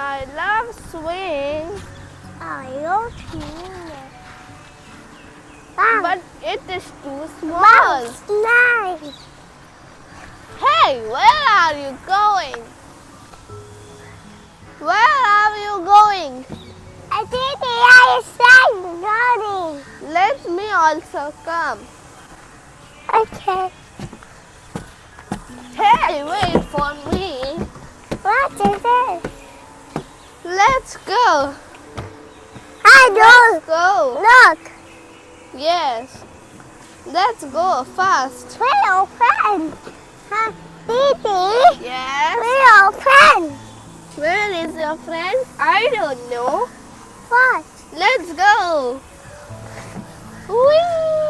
I love swing, I love swing. but it is too small. Nice. Hey, where are you going? Where are you going? I think I said running. Let me also come. Okay. Hey, wait for me. What is this? Let's go. I Let's don't go. look. Yes. Let's go fast. We're your friend. Huh? Didi, Yes. we're your friend. Where is your friend? I don't know. What? Let's go. Whee!